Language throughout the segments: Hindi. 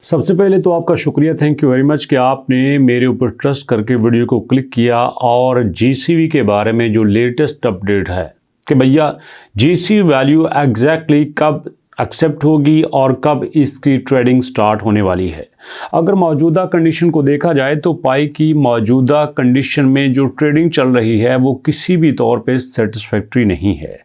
सबसे पहले तो आपका शुक्रिया, थैंक यू वेरी मच कि आपने मेरे ऊपर ट्रस्ट करके वीडियो को क्लिक किया और जीसीबी के बारे में जो लेटेस्ट अपडेट है कि भैया जीसीबी वैल्यू एग्जैक्टली कब एक्सेप्ट होगी और कब इसकी ट्रेडिंग स्टार्ट होने वाली है। अगर मौजूदा कंडीशन को देखा जाए तो पाई की मौजूदा कंडीशन में जो ट्रेडिंग चल रही है वो किसी भी तौर पे सेटिस्फैक्ट्री नहीं है।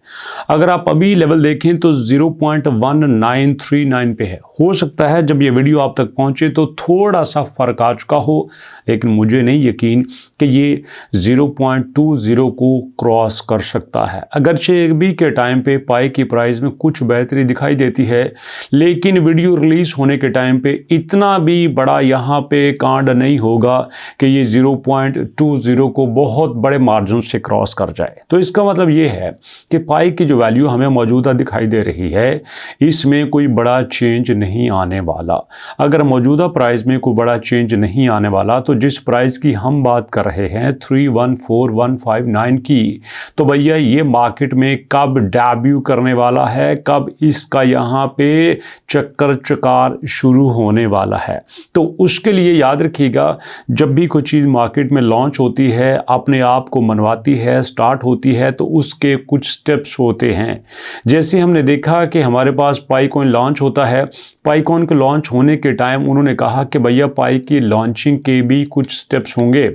अगर आप अभी लेवल देखें तो 0.1939 पे है। हो सकता है जब ये वीडियो आप तक पहुंचे तो थोड़ा सा फर्क आ चुका हो, लेकिन मुझे नहीं यकीन कि ये 0.20 को क्रॉस कर सकता है। अगरचे अभी के टाइम पे पाई की प्राइस में कुछ बेहतरी दिखाई देती है, लेकिन वीडियो रिलीज होने के टाइम पे इतना भी बड़ा यहाँ पे कांड नहीं होगा कि ये 0.20 को बहुत बड़े मार्जिन से क्रॉस कर जाए। तो इसका मतलब ये है कि पाई की जो वैल्यू हमें मौजूदा दिखाई दे रही है इसमें कोई बड़ा चेंज नहीं आने वाला। अगर मौजूदा प्राइस में कोई बड़ा चेंज नहीं आने वाला तो जिस प्राइस की हम बात कर रहे हैं 314159 की, तो भैया ये मार्केट में कब डेब्यू करने वाला है, कब इसका यहाँ पे चक्कर चकार शुरू होने वाला है। तो उसके लिए याद रखिएगा, जब भी कोई चीज़ मार्केट में लॉन्च होती है, अपने आप को मनवाती है, स्टार्ट होती है, तो उसके कुछ स्टेप्स होते हैं। जैसे हमने देखा कि हमारे पास पाई कॉइन लॉन्च होता है, पाई कॉइन के लॉन्च होने के टाइम उन्होंने कहा कि भैया पाई की लॉन्चिंग के भी कुछ स्टेप्स होंगे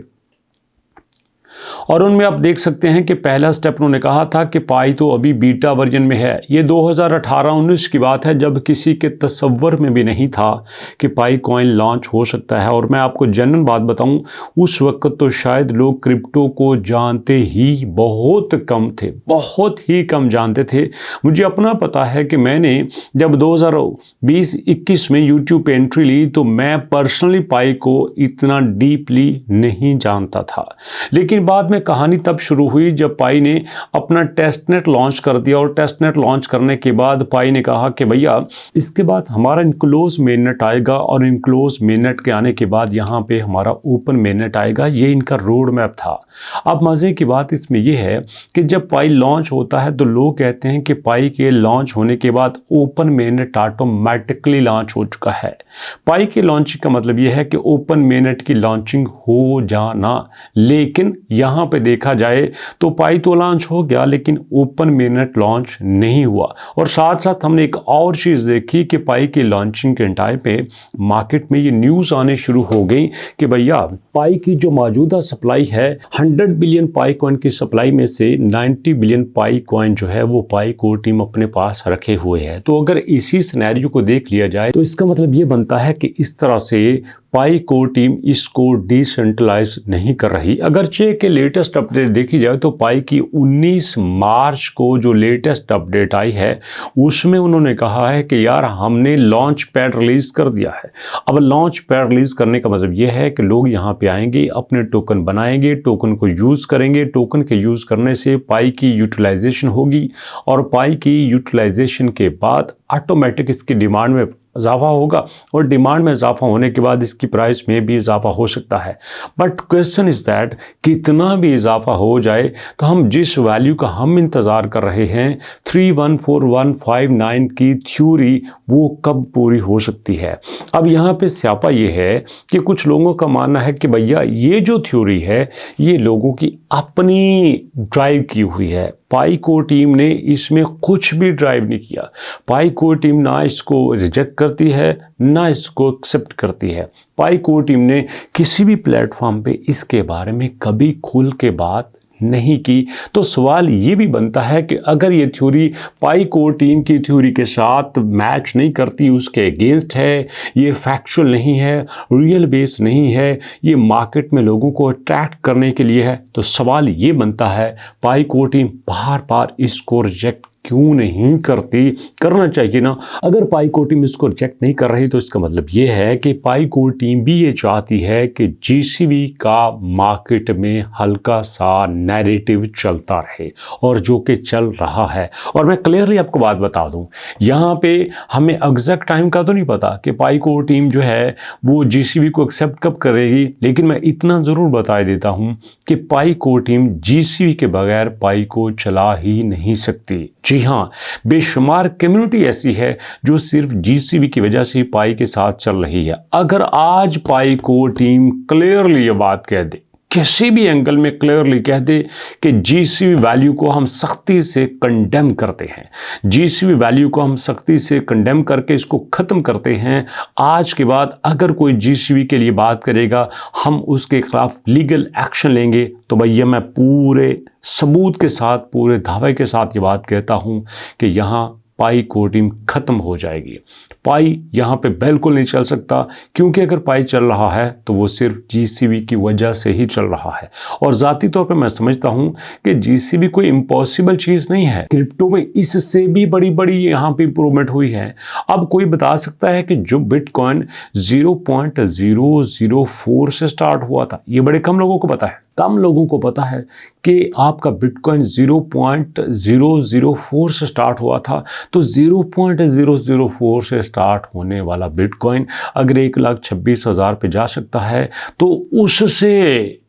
और उनमें आप देख सकते हैं कि पहला स्टेप उन्होंने कहा था कि पाई तो अभी बीटा वर्जन में है। ये 2018-19 की बात है जब किसी के तसव्वुर में भी नहीं था कि पाई कॉइन लॉन्च हो सकता है। और मैं आपको जनरल बात बताऊं, उस वक्त तो शायद लोग क्रिप्टो को जानते ही बहुत कम थे, बहुत ही कम जानते थे। मुझे अपना पता है कि मैंने जब 2020-21 में यूट्यूब पे एंट्री ली तो मैं पर्सनली पाई को इतना डीपली नहीं जानता था, लेकिन बाद में कहानी तब शुरू हुई जब पाई ने अपना टेस्टनेट लॉन्च कर दिया। और टेस्टनेट लॉन्च करने के बाद पाई ने कहा कि भैया इसके बाद हमारा इनक्लोज मेननेट आएगा और इनक्लोज मेननेट के आने के बाद यहाँ पे हमारा ओपन मेननेट आएगा। ये इनका रोड मैप था। अब मज़े की बात इसमें यह है कि जब पाई लॉन्च होता है तो लोग कहते हैं कि पाई के लॉन्च होने के बाद ओपन मेननेट ऑटोमेटिकली लॉन्च हो चुका है। पाई के लॉन्चिंग का मतलब यह है कि ओपन मेननेट की लॉन्चिंग हो जाना, लेकिन यहाँ पे देखा जाए तो पाई तो लॉन्च हो गया लेकिन ओपन मेननेट लॉन्च नहीं हुआ। और साथ साथ हमने एक और चीज़ देखी कि पाई की लॉन्चिंग के टाइम पे मार्केट में ये न्यूज़ आने शुरू हो गई कि भैया पाई की जो मौजूदा सप्लाई है 100 बिलियन पाई कॉइन की सप्लाई में से 90 बिलियन पाई कॉइन जो है वो पाई कोर टीम अपने पास रखे हुए है। तो अगर इसी सिनेरियो को देख लिया जाए तो इसका मतलब ये बनता है कि इस तरह से पाई कोर टीम इसको डिसेंट्रलाइज नहीं कर रही। अगरचे के लेटेस्ट अपडेट देखी जाए तो पाई की 19 मार्च को जो लेटेस्ट अपडेट आई है उसमें उन्होंने कहा है कि यार हमने लॉन्च पैड रिलीज कर दिया है। अब लॉन्च पैड रिलीज करने का मतलब यह है कि लोग यहाँ पे आएंगे, अपने टोकन बनाएंगे, टोकन को यूज़ करेंगे। टोकन के यूज़ करने से पाई की यूटिलाइजेशन होगी और पाई की यूटिलाइजेशन के बाद ऑटोमेटिक इसकी डिमांड में इजाफा होगा और डिमांड में इजाफा होने के बाद इसकी प्राइस में भी इजाफा हो सकता है। बट क्वेश्चन इज़ दैट कितना भी इजाफा हो जाए तो हम जिस वैल्यू का हम इंतज़ार कर रहे हैं 314159 की थ्योरी वो कब पूरी हो सकती है। अब यहाँ पे स्यापा ये है कि कुछ लोगों का मानना है कि भैया ये जो थ्योरी है ये लोगों की अपनी ड्राइव की हुई है। पाई कोर टीम ने इसमें कुछ भी ड्राइव नहीं किया। पाई कोर टीम ना इसको रिजेक्ट करती है ना इसको एक्सेप्ट करती है। पाई कोर टीम ने किसी भी प्लेटफॉर्म पे इसके बारे में कभी खुल के बात नहीं की। तो सवाल ये भी बनता है कि अगर ये थ्योरी पाई कोर टीम की थ्योरी के साथ मैच नहीं करती, उसके अगेंस्ट है, ये फैक्चुअल नहीं है, रियल बेस नहीं है, ये मार्केट में लोगों को अट्रैक्ट करने के लिए है, तो सवाल ये बनता है पाई कोर टीम बार बार इसको रिजेक्ट क्यों नहीं करती? करना चाहिए ना। अगर पाई कोर टीम इसको रिजेक्ट नहीं कर रही तो इसका मतलब ये है कि पाई कोर टीम भी ये चाहती है कि जीसीबी का मार्केट में हल्का सा नैरेटिव चलता रहे और जो कि चल रहा है। और मैं क्लियरली आपको बात बता दूं, यहाँ पे हमें एग्जैक्ट टाइम का तो नहीं पता कि पाई कोर टीम जो है वो जीसीबी को एक्सेप्ट कब करेगी, लेकिन मैं इतना ज़रूर बता देता हूँ कि पाई कोर टीम जीसीबी के बगैर पाई को चला ही नहीं सकती। जी जी हाँ, बेशुमार कम्युनिटी ऐसी है जो सिर्फ जीसीबी की वजह से पाई के साथ चल रही है। अगर आज पाई को टीम क्लियरली ये बात कह दे, किसी भी एंगल में क्लियरली कह दे कि जीसीबी वैल्यू को हम सख्ती से कंडेम करते हैं, जीसीबी वैल्यू को हम सख्ती से कंडेम करके इसको ख़त्म करते हैं, आज के बाद अगर कोई जीसीबी के लिए बात करेगा हम उसके खिलाफ लीगल एक्शन लेंगे। तो भैया मैं पूरे सबूत के साथ, पूरे दावे के साथ ये बात कहता हूँ कि यहाँ पाई को टीम ख़त्म हो जाएगी। पाई यहाँ पे बिल्कुल नहीं चल सकता, क्योंकि अगर पाई चल रहा है तो वो सिर्फ जीसीबी की वजह से ही चल रहा है। और ज़ाती तौर पे मैं समझता हूँ कि जीसीबी कोई इम्पॉसिबल चीज़ नहीं है। क्रिप्टो में इससे भी बड़ी बड़ी यहाँ पे इंप्रूवमेंट हुई है। अब कोई बता सकता है कि जो बिटकॉइन 0.004 से स्टार्ट हुआ था, ये बड़े कम लोगों को पता है। कम लोगों को पता है कि आपका बिटकॉइन 0.004 से स्टार्ट हुआ था। तो 0.004 से स्टार्ट होने वाला बिटकॉइन अगर 1,26,000 पे जा सकता है तो उससे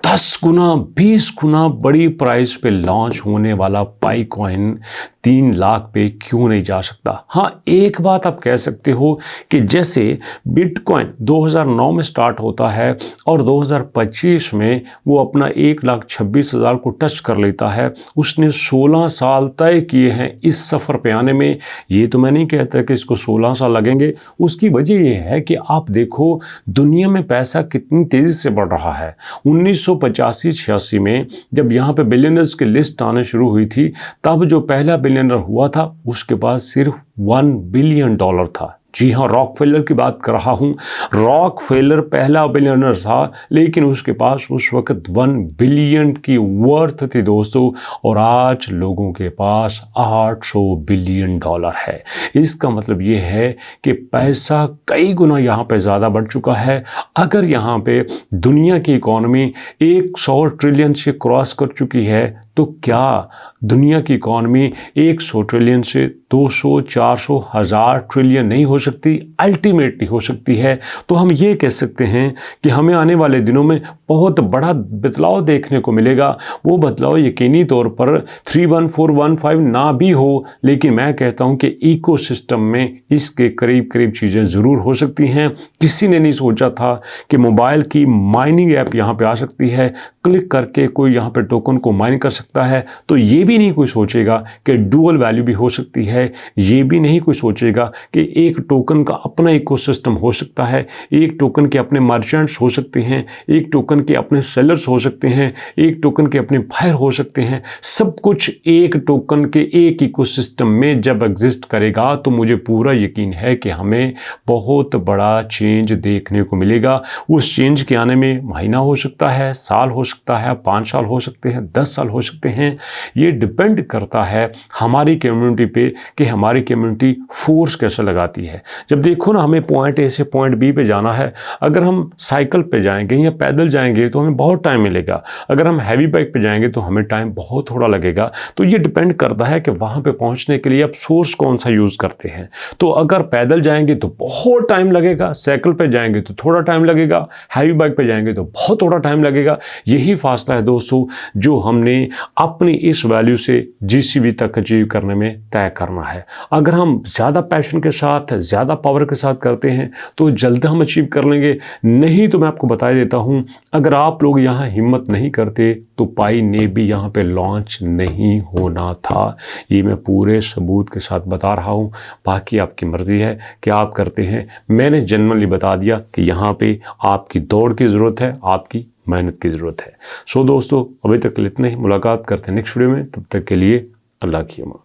10 गुना 20 गुना बड़ी प्राइस पे लॉन्च होने वाला पाई कॉइन 3 लाख पे क्यों नहीं जा सकता। हाँ, एक बात आप कह सकते हो कि जैसे बिटकॉइन 2009 में स्टार्ट होता है और 2025 में वो अपना 1,26,000 को टच कर लेता है, उसने 16 साल तय किए हैं इस सफ़र पे आने में। ये तो मैं नहीं कहता कि इसको 16 साल लगेंगे, उसकी वजह ये है कि आप देखो दुनिया में पैसा कितनी तेज़ी से बढ़ रहा है। 1985-86 में जब यहाँ पे बिलियनर्स की लिस्ट आने शुरू हुई थी, तब जो पहला बिलियनर हुआ था उसके पास सिर्फ $1 बिलियन था। जी हाँ, रॉकफेलर की बात कर रहा हूँ। रॉकफेलर पहला बिलियनर था, लेकिन उसके पास उस वक्त 1 बिलियन की वर्थ थी दोस्तों, और आज लोगों के पास $800 बिलियन है। इसका मतलब ये है कि पैसा कई गुना यहाँ पे ज़्यादा बढ़ चुका है। अगर यहाँ पे दुनिया की इकॉनमी 100 ट्रिलियन से क्रॉस कर चुकी है, तो क्या दुनिया की इकॉनमी 100 ट्रिलियन से 200, 400, 1000 ट्रिलियन नहीं हो सकती? अल्टीमेटली हो सकती है। तो हम ये कह सकते हैं कि हमें आने वाले दिनों में बहुत बड़ा बदलाव देखने को मिलेगा। वो बदलाव यकीनी तौर पर 31415 ना भी हो, लेकिन मैं कहता हूँ कि इकोसिस्टम में इसके करीब करीब चीज़ें ज़रूर हो सकती हैं। किसी ने नहीं सोचा था कि मोबाइल की माइनिंग ऐप यहाँ पे आ सकती है, क्लिक करके कोई यहाँ पे टोकन को माइन कर सकता है। तो ये भी नहीं कोई सोचेगा कि डुअल वैल्यू भी हो सकती है। ये भी नहीं कोई सोचेगा कि एक टोकन का अपना इकोसिस्टम हो सकता है, एक टोकन के अपने मर्चेंट्स हो सकते हैं, एक टोकन के अपने सेलर्स हो सकते हैं, एक टोकन के अपने बायर हो सकते हैं। सब कुछ एक टोकन के एक इकोसिस्टम में जब एग्जिस्ट करेगा तो मुझे पूरा यकीन है कि हमें बहुत बड़ा चेंज देखने को मिलेगा। उस चेंज के आने में महीना हो सकता है, साल हो सकता है, 5 साल हो सकते हैं, 10 साल हो सकते हैं। ये डिपेंड करता है हमारी कम्युनिटी पे कि हमारी कम्युनिटी फोर्स कैसे लगाती है। जब देखो ना, हमें पॉइंट ए से पॉइंट बी पे जाना है, अगर हम साइकिल पे जाएंगे या पैदल जाएंगे तो हमें बहुत टाइम मिलेगा। अगर हम हैवी बाइक पे जाएंगे तो हमें टाइम बहुत थोड़ा लगेगा। तो ये डिपेंड करता है कि वहाँ पे पहुँचने के लिए आप सोर्स कौन सा यूज़ करते हैं। तो अगर पैदल जाएंगे तो बहुत टाइम लगेगा, साइकिल पे जाएंगे तो थोड़ा टाइम लगेगा, हैवी बाइक पे जाएंगे तो बहुत थोड़ा टाइम लगेगा। यही फासला है दोस्तों जो हमने अपनी इस वैल्यू से जीसीबी तक अचीव करने में तय करना है। अगर हम ज़्यादा पैशन के साथ, ज़्यादा पावर के साथ करते हैं तो जल्द हम अचीव कर लेंगे। नहीं तो मैं आपको बता देता हूँ, अगर आप लोग यहाँ हिम्मत नहीं करते तो पाई ने भी यहाँ पे लॉन्च नहीं होना था। ये मैं पूरे सबूत के साथ बता रहा हूँ। बाकी आपकी मर्ज़ी है कि आप करते हैं। मैंने जनरली बता दिया कि यहाँ पे आपकी दौड़ की ज़रूरत है, आपकी मेहनत की ज़रूरत है। सो दोस्तों, अभी तक इतना ही। मुलाकात करते हैं नेक्स्ट वीडियो में। तब तक के लिए अल्लाह की अमान।